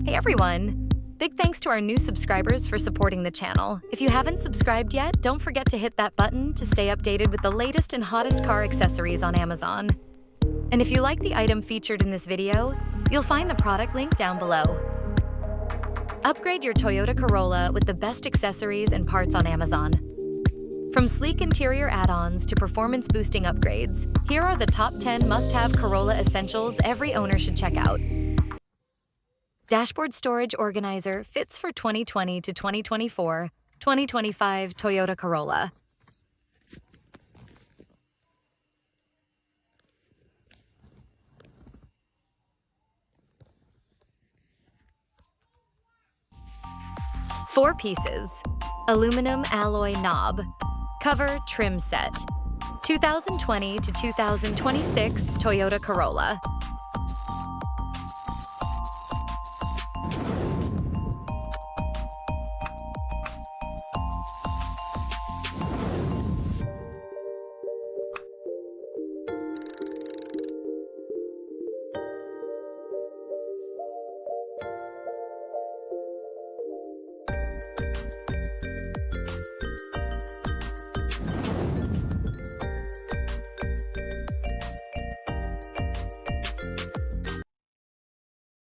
Hey everyone! Big thanks to our new subscribers for supporting the channel. If you haven't subscribed yet, don't forget to hit that button to stay updated with the latest and hottest car accessories on Amazon. And if you like the item featured in this video, you'll find the product link down below. Upgrade your Toyota Corolla with the best accessories and parts on Amazon. From sleek interior add-ons to performance-boosting upgrades, here are the top 10 must-have Corolla essentials every owner should check out. Dashboard storage organizer fits for 2020 to 2024, 2025 Toyota Corolla. Four pieces. Aluminum alloy knob. Cover trim set. 2020 to 2026 Toyota Corolla.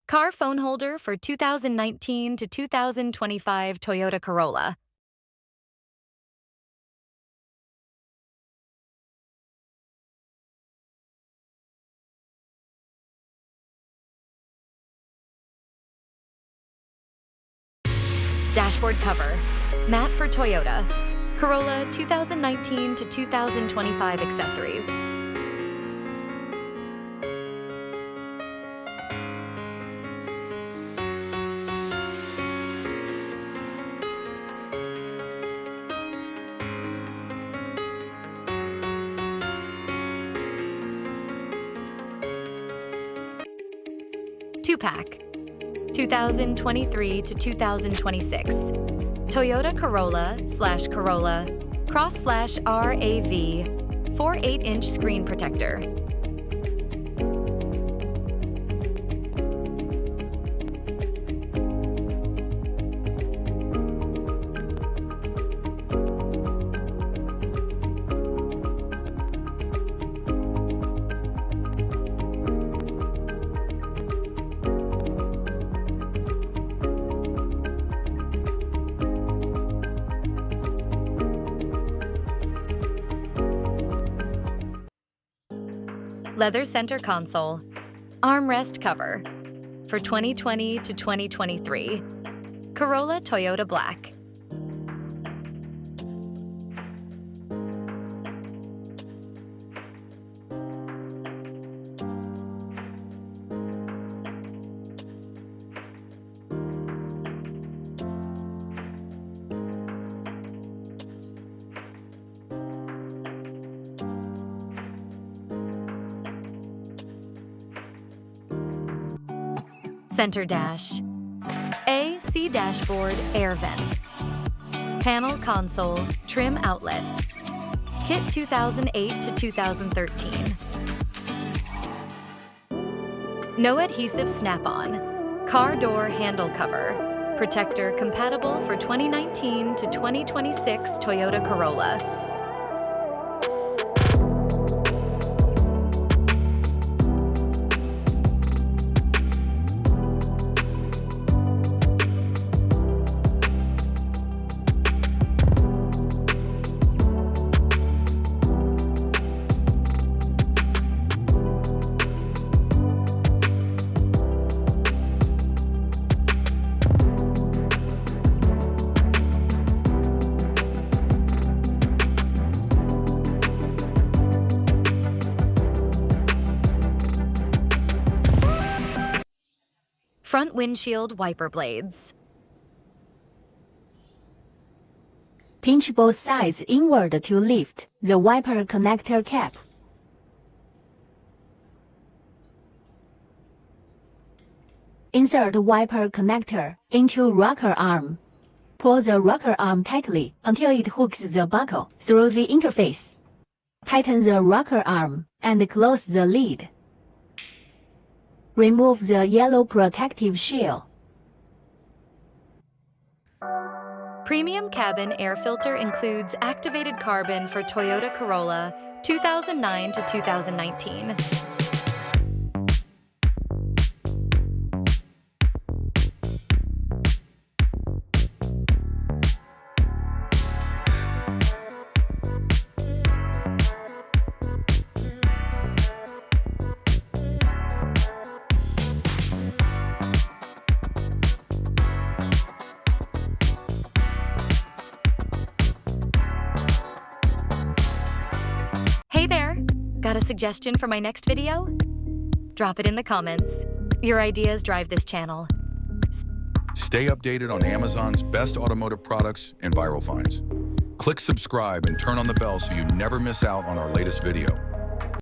Car phone holder for 2019 to 2025 Toyota Corolla. Dashboard cover. Matte for Toyota. Corolla 2019 to 2025 accessories. Two-pack. 2023 to 2026. Toyota Corolla/Corolla Cross/RAV 4/8-inch screen protector. Leather center console. Armrest cover. For 2020 to 2023. Corolla Toyota Black. Center dash. AC dashboard air vent. Panel console trim outlet. Kit 2008 to 2013. No adhesive snap-on. Car door handle cover. Protector compatible for 2019 to 2026 Toyota Corolla. Front windshield wiper blades. Pinch both sides inward to lift the wiper connector cap. Insert wiper connector into rocker arm. Pull the rocker arm tightly until it hooks the buckle through the interface. Tighten the rocker arm and close the lid. Remove the yellow protective shield. Premium cabin air filter includes activated carbon for Toyota Corolla 2009 to 2019. Hey there! Got a suggestion for my next video? Drop it in the comments. Your ideas drive this channel. Stay updated on Amazon's best automotive products and viral finds. Click subscribe and turn on the bell so you never miss out on our latest video.